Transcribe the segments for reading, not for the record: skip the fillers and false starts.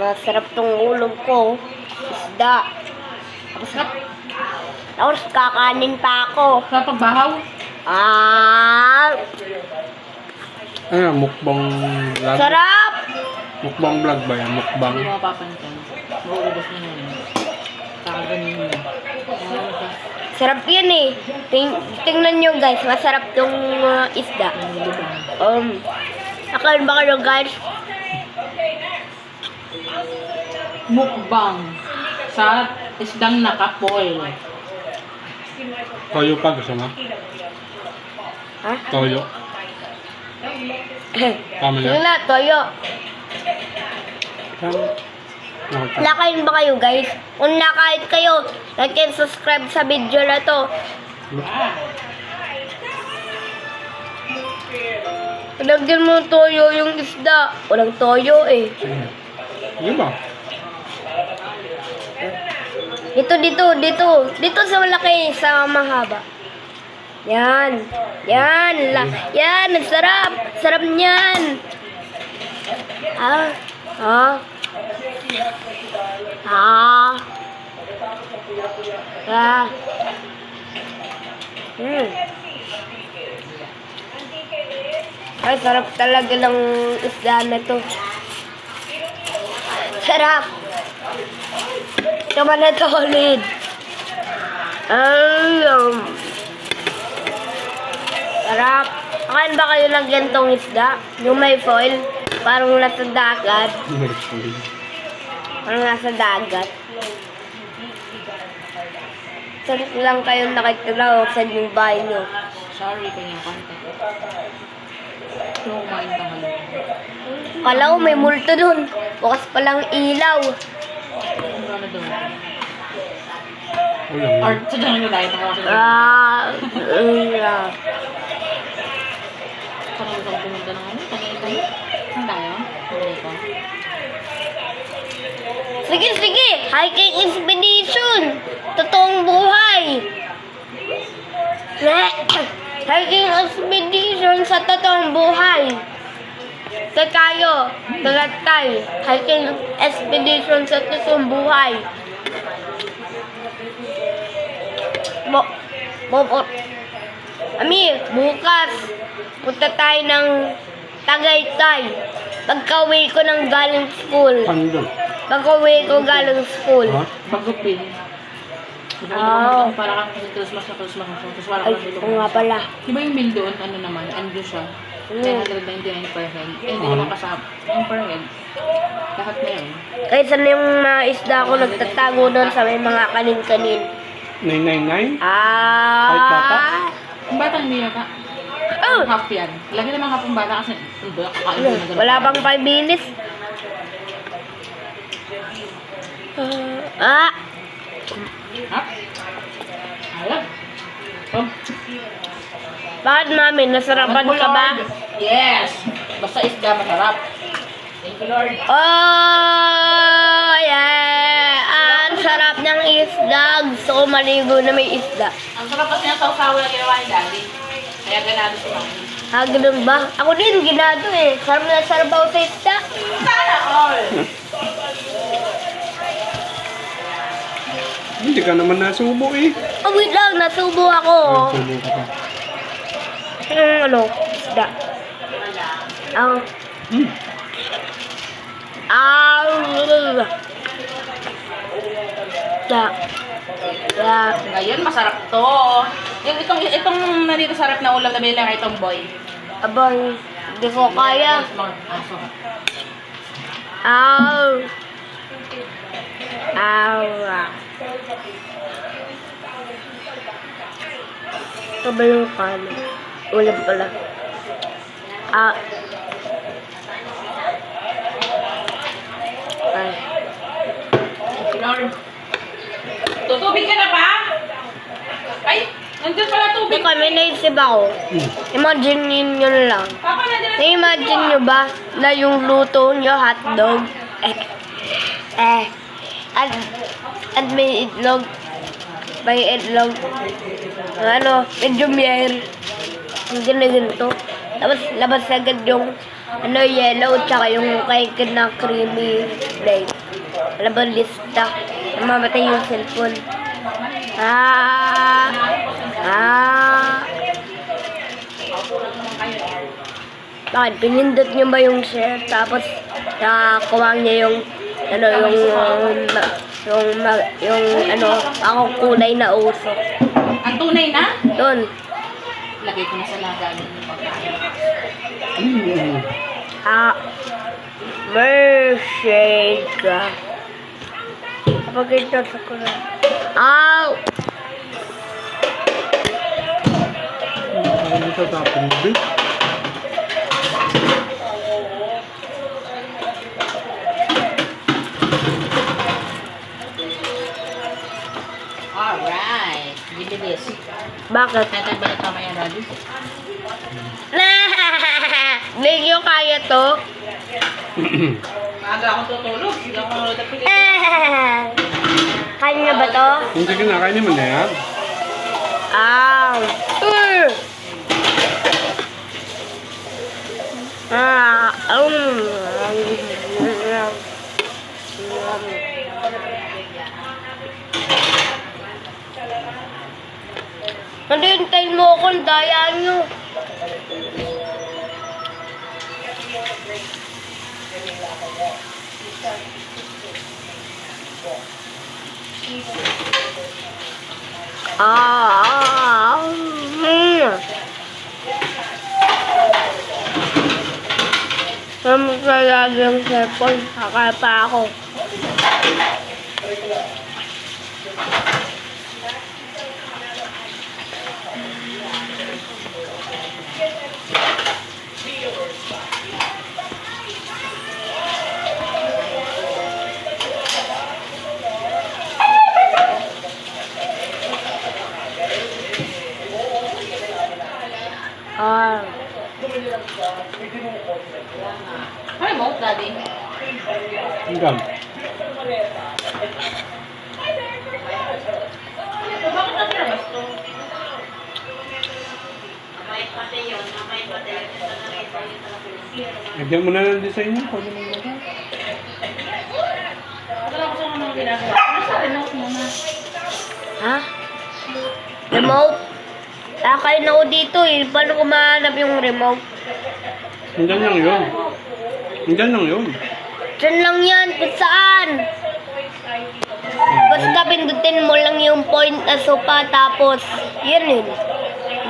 Masarap tong ulog ko. Isda. Tapos kakanin pa ako. Sa pagbahaw. Ah, Ano, mukbang vlog? sarap! Mukbang vlog ba yan? Mukbang? Hindi mo mapapansin. Maulubos na yun. Kakaganin mo. Sarap yan eh. Tingnan nyo guys, masarap tong isda. Akain ba kayo guys? Mukbang. Sa isdang nakapoil. Toyo pa gusto mo? Ha? Toyo. Tama Sige yan? na, toyo. Tama. Nakita. Nakain ba kayo guys? Kung nakain kayo, like and subscribe sa video na to. Lagyan mo toyo yung isda. Walang toyo eh. Sige. Sige ba? Dito sa malaki, sa mahaba. Yan. Yan. Yan. Sarap. Sarap niyan. Ah. Ah. Ah. Ah. Ay, sarap talaga ng isda na to. Sarap. Tama na to ulit. Ay, sarap. Kain ba kayo ng gantong isda? Yung may foil? Parang nasa dagat. Parang nasa dagat. Saan lang kayo nakitira o saan yung bahay nyo? Sorry, kanya konti. So, kumain ka nga. Kala ko may multo dun. Bukas palang ilaw. Ano doon? Ulam Or yan. sa dyan na tayo. Saan gusto kong pumunta ng ano? Kanina tayo? Saan tayo? Hindi ko. Sige. Hiking expedition. Totoong buhay. Hiking expedition sa totoong buhay. Kakayo. Talatay. Hiking expedition sa totoong buhay. Bukas. Punta tayo ng Tagaytay. Pagka-uwi ko ng galing school. Pandol. Pag-uwi ko galing school. Ha? Bagupin. Oh. Para kang Christmas na Christmas. Tapos wala Ay, kang silong. oo nga pala. Di ba yung bill doon, ano naman, ando siya? 999 per head. Eh, hindi naman kasama. Yung per head. Lahat na yun. Kaysa na yung mga isda ko nagtatago doon sa may mga kanin-kanin. 999? Ah! Kahit bata? Yung batang niya ka. Oh! Half yan. Lagi naman half yung bata kasi kakain mo na ganun. Wala bang 5 minutes? Ah! Ha? Alam. Oh. Bakit mami? Nasarapan ka ba? Yes! Basta isda masarap. Thank you, Lord. Oh! Yeah! Ang sarap ng isda. Gusto ko maligo na may isda. Ang sarap kasi ng sausawa na ginawa ni Daddy. Kaya ganado si Mami. Ah, ganun ba? Ako din, ginado eh. Sarap na sarabaw sa isda. Sana all! Hindi ka naman nasubo eh. Oh, wait lang. Nasubo ako. Nasubo ka pa. Ano? Isda. Ang... Ngayon, masarap to. Yung itong nandito sarap na ulam na binili kay Tomboy. Abang, hindi ko kaya. Mga aso. Ow. Ow. Ito ba yung kanin? Ulam pala. Ah. Ay. Lord. Tutubig ka na ba? Ay, nandiyan pala tubig. Hindi kami naisip ako. Imagine nyo lang. Papa, nandiyan na Na-imagine nyo ba na yung luto nyo hotdog? At may itlog. May itlog. Ano, medyo mier. Yung ganito. Tapos labas agad yung ano, yellow, tsaka yung cake na creamy flake. Alam ba, lista. Namamatay yung cellphone. Ah! Ah! Bakit? Pinindot niyo ba yung share? Tapos, nakakuha niya yung, ano, yung, ano, ako kulay na uso. Ang tunay na? Doon. Lagay ko na sa lagayan yung pagkain. Mm. Mershade ka. Kapag ito sa kulang. Ow! Ano sa tapon? Bit? Alright. Bibilis. Bakit? Natay balik mamaya, Daddy. Medyo kaya to. Maaga akong tutulog. Hindi ako nanonood ng pelikula. Kanya ba to? Hindi kinakain naman na yan. Ow! Nandihintayin mo ako, daya nyo. Masaya yung cellphone, kakaya pa ako. Ay, mo, Daddy. Hanggang. Bakit na pinabas to? Lagyan mo na ng design mo. Pwede mo na. Wala ko sa mga ginagawa. Nasa remote muna. Ha? Remote? Kain ako dito eh. Paano ko mahanap yung remote? Hanggang lang yun. Hanggang lang yun. Diyan lang yan. Kung saan? Basta pindutin mo lang yung point na sopa. Tapos, yun yun.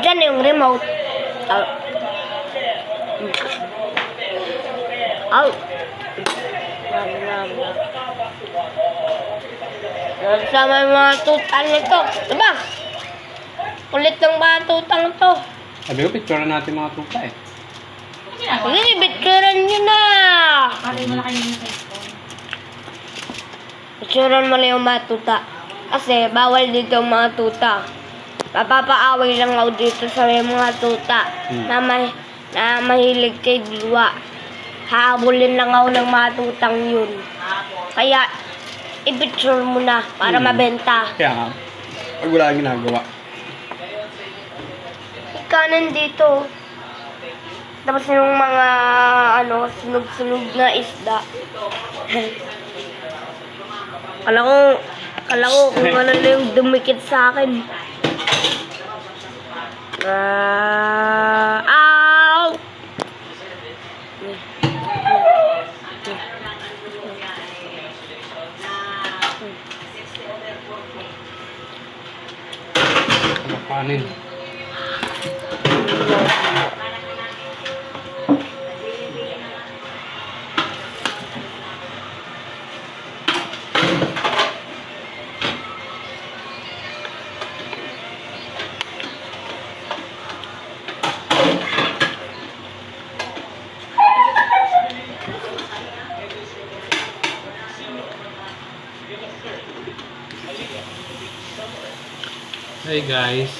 Diyan yung remote. Out. Out. Sama yung mga tutang nito. Diba? Kulit ng mga tutang to. Sabi ko, picture natin mga tupa eh. Sige, bitsuran nyo na. Pati mo na kayo yung cellphone. Bitsuran mo na yung mga tuta. Kasi bawal dito ang mga tuta. Papapaaway lang ako dito sa mga tuta na mahilig kay Diwa. Hahabulin lang ako ng mga tutang yun. Kaya, i-picture mo na para mabenta. Kaya nga, pag wala kang ginagawa. Ikaw nandito. Tapos yung mga, sunog-sunog na isda. Kala ko kung ano na yung dumikit sa akin. Ow! Kanin. Hey guys.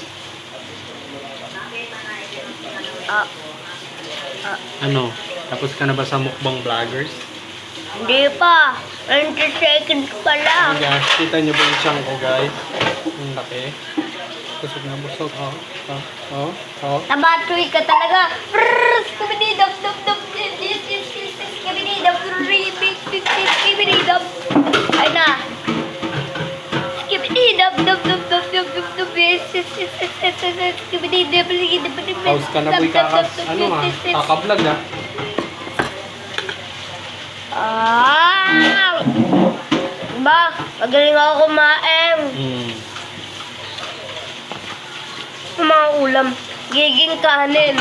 Ano? Tapos ka na ba sa mukbang vloggers? Hindi pa. 20 seconds pa lang. Hey guys, kita nyo ba yung chunk ko guys? Ang laki. Busog na busog. Nabatoy ka talaga. Skibidi-dab, dab, dab, skibidi-dab, remix, skibidi-dab. Ay na. Skibidi-dab, dab, dab, dab, dab, dab, dab, skibidi-dab, House ka na boy kaka-vlog na. Ba, magaling ako kumain. Mga ulam, giging kanin.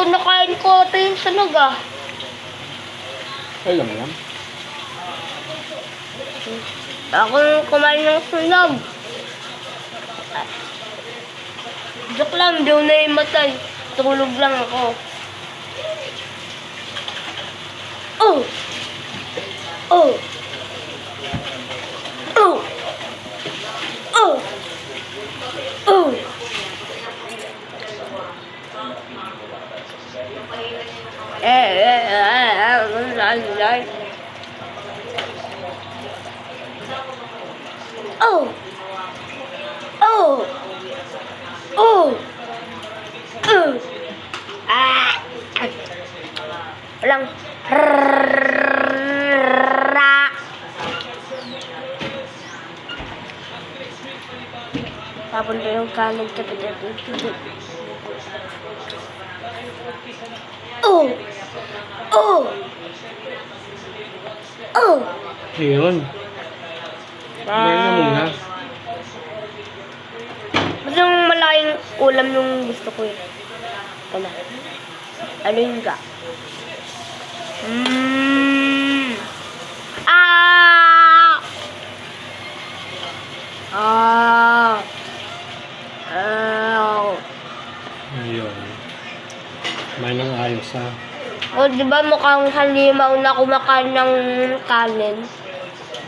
Nakain ko ito yung sunog Ay lang yan. Ako yung kumain ng sunog. Joke lang, di ko na imatay. Tulog lang ako. Oh! Oh! Oh! Oh! Oh! Oh! Oh! Oh! Walang tapon ko yung kanin tabi-tabi. Oh! Oh! Oh! Ayun. Kumain na muna. Mas yung malaking ulam yung gusto ko yun. Ito na. Ano yun ka? Ayun. Kumain ng ayos ha. O, di ba mukhang halimaw na kumakain ng kanin?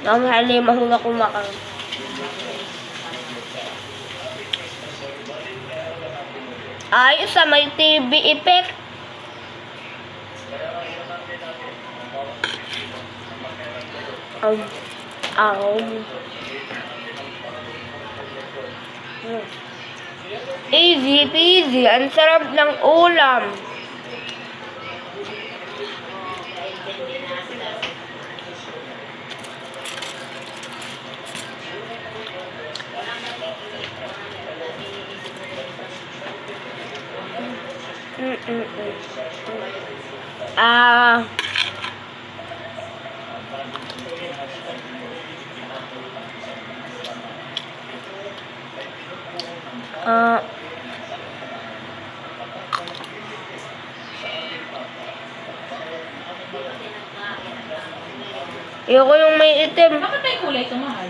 Mukhang halimaw na kumakain. Ayos may TV effect. Easy peasy, ang sarap ng ulam. Ayoko yung may itim. Bakit may kulay ito, mahal?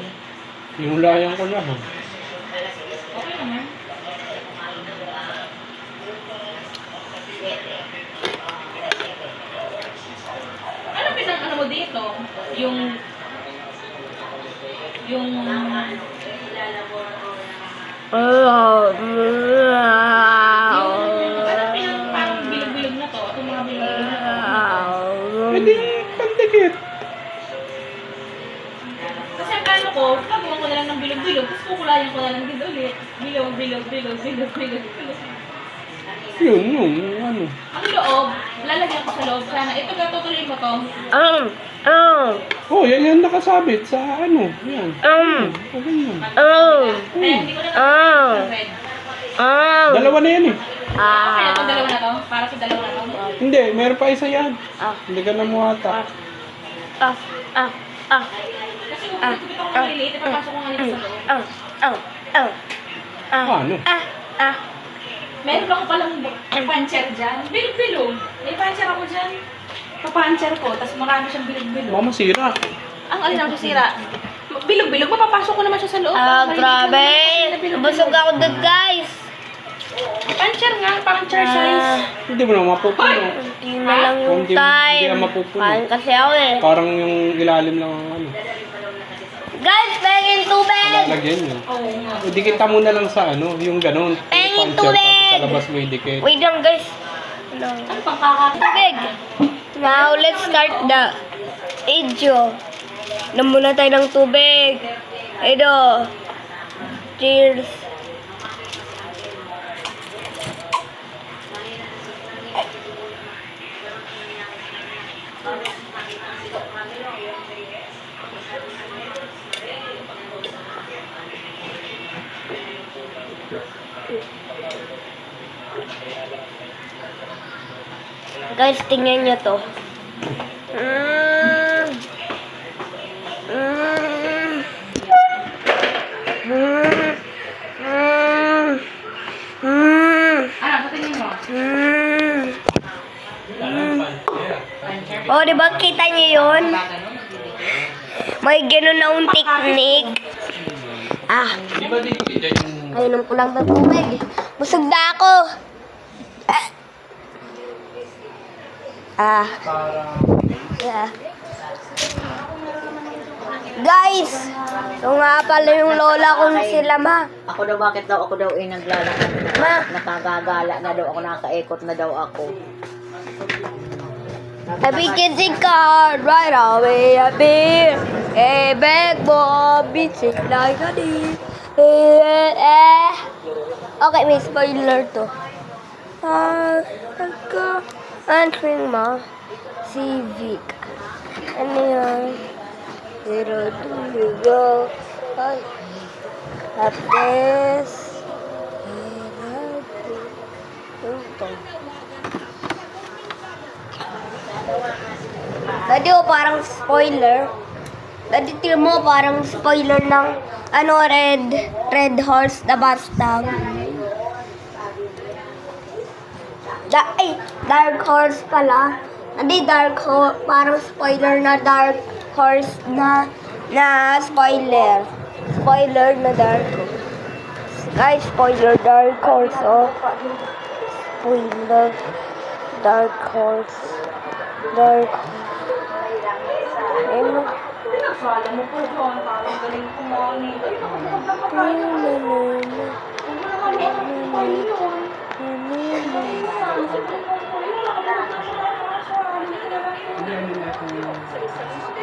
Yung layang ko lang. Okay naman. Ano pinang mo dito? Yung ano pinang parang bilog-bilog na to? Itong mga bilog-bilog na to? Hindi, pandikit. Kasi ang kano ko, pagawa ko na lang ng bilog-bilog, tapos kukulayan ko na lang din ulit. Bilog. Yun, ano. Ang loob, lalagyan ko sa loob. Sana, ito gatutuloy mo to. Oh, yan nakasabit sa ano. Yan. Ganyan. Kaya hindi ko na sa red. Dalawa na yan eh. Okay na itong dalawa na to? Para sa dalawa na to? Hindi, meron pa isa yan. Hindi ka na muhata. Kasi kung ito ko maliliit, ipapasok ko nga dito sa loob. Ano? Meron ako palang puncher dyan. Bilog-bilog. May puncher ako dyan. Papuncher ko, tapos marami siyang bilog-bilog. Baka masira. Ang alin ang sisira? Bilog-bilog, mapapasok ko naman siya sa loob. Grabe. Busog ako doon, guys. Puncher nga, parang chair size. Hindi mo na mapupuno. Hindi na lang yung Hindi time. na mapupuno. Kain kasi ako eh. Parang yung ilalim lang ang ano. Guys, pengin tubig! Lalagyan yun. Oo nga. Idikit mo na lang sa ano, yung ganun. Pengin Puncher, tubig! tapos sa labas mo idikit. Wait lang guys. Ano pang kakain? Tubig! Now, let's start the video. Inom muna tayo ng tubig. Ito. Cheers. Guys, tingnan nyo to. Mm. Mm. Mm. Mm. Mm. Ano, sa tingin mo? Mm. Oh, di ba kita niyo yun? May ganun na akong technique. Ah, Di ba dito dyan yung... ayun ko lang ng tubig. Busog na ako. Ah. Yeah. Guys, ito nga pala yung lola kong sila, ma. Ako daw, bakit daw ako daw naglalakad na Ma. nakagagala na daw ako, nakaikot na daw ako. A beginning card right away appear. A bag bomb beats it like a deer. Okay, may spoiler to. Answering mo. Civic. Ano yan? Zero to you go. Tapos. Dati mo parang spoiler. Dati tira mo parang spoiler ng ano, red horse na Mustang. Dark horse pala. Hindi parang spoiler na dark horse na spoiler. Spoiler na dark horse. Guys, spoiler dark horse, oh. Spoiler dark horse. Dark horse. Ayun. Pinagwala mo po doon, parang galing kumoni.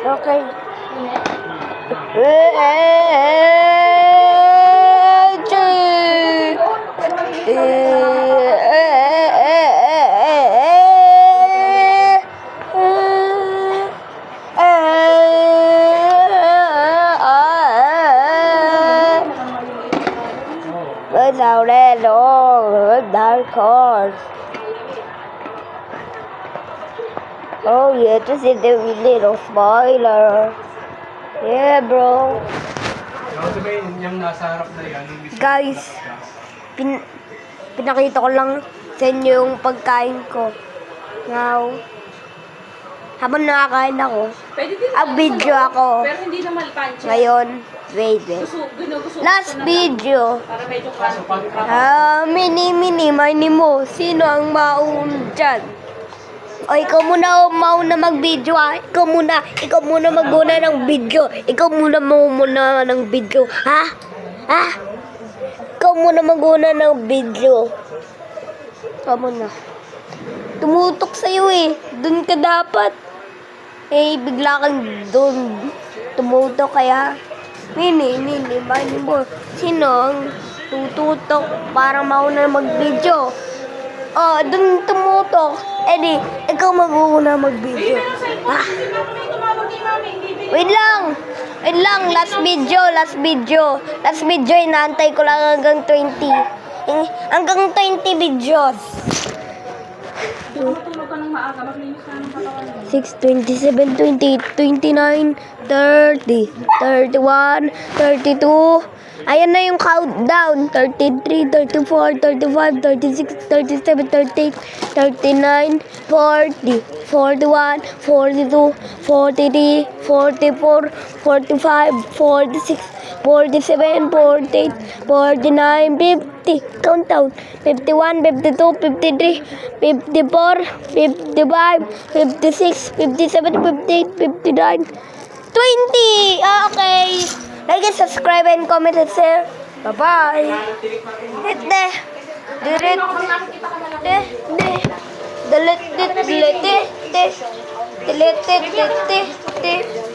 Okay. Sao đen luôn, dark horse. Oh yeah, this is the little spoiler. Yeah, bro. Ano sabihin, yung nasa harap na yan, yung Guys, pinakita ko lang sa inyo yung pagkain ko. Now, habang nakakain ako, Pwede din video ako. pero hindi naman puncher. Ngayon, wait. Gusto Last video. para medyo crunchy. Mini mo. Sino ang maun dyan? O, ikaw muna mauna mag-video, ha? Ikaw muna mag-una ng video. Ikaw muna mauna ng video, ha? Ha? Ikaw muna mag-una ng video. Ikaw muna. Tumutok sa'yo eh. Doon ka dapat. Eh, bigla kang doon. Tumutok kaya. Mini mo. Sino ang tututok para mauna mag-video? Oh, dun tumutok. Eh di, ikaw mag-uuna mag-video. Ah. Wait lang, last video. Last video, inaantay ko lang hanggang 20. Hanggang 20 videos. Tulog ka ng maaga, maglinis ka ng katawan mo. 6, 27, 28, 29, 30, 31, 32. Ayan na yung countdown. 33, 34, 35, 36, 37, 38, 39, 40, 41, 42, 43, 44, 45, 46, 47, 48, 49, 50. Countdown. 51, 52, 53, 54, 55, 56, 57, 58, 59, 20. Okay. Like and subscribe and comment and share. Bye-bye. Hit the. Delete. Delete. Delete. Delete. Delete. Delete.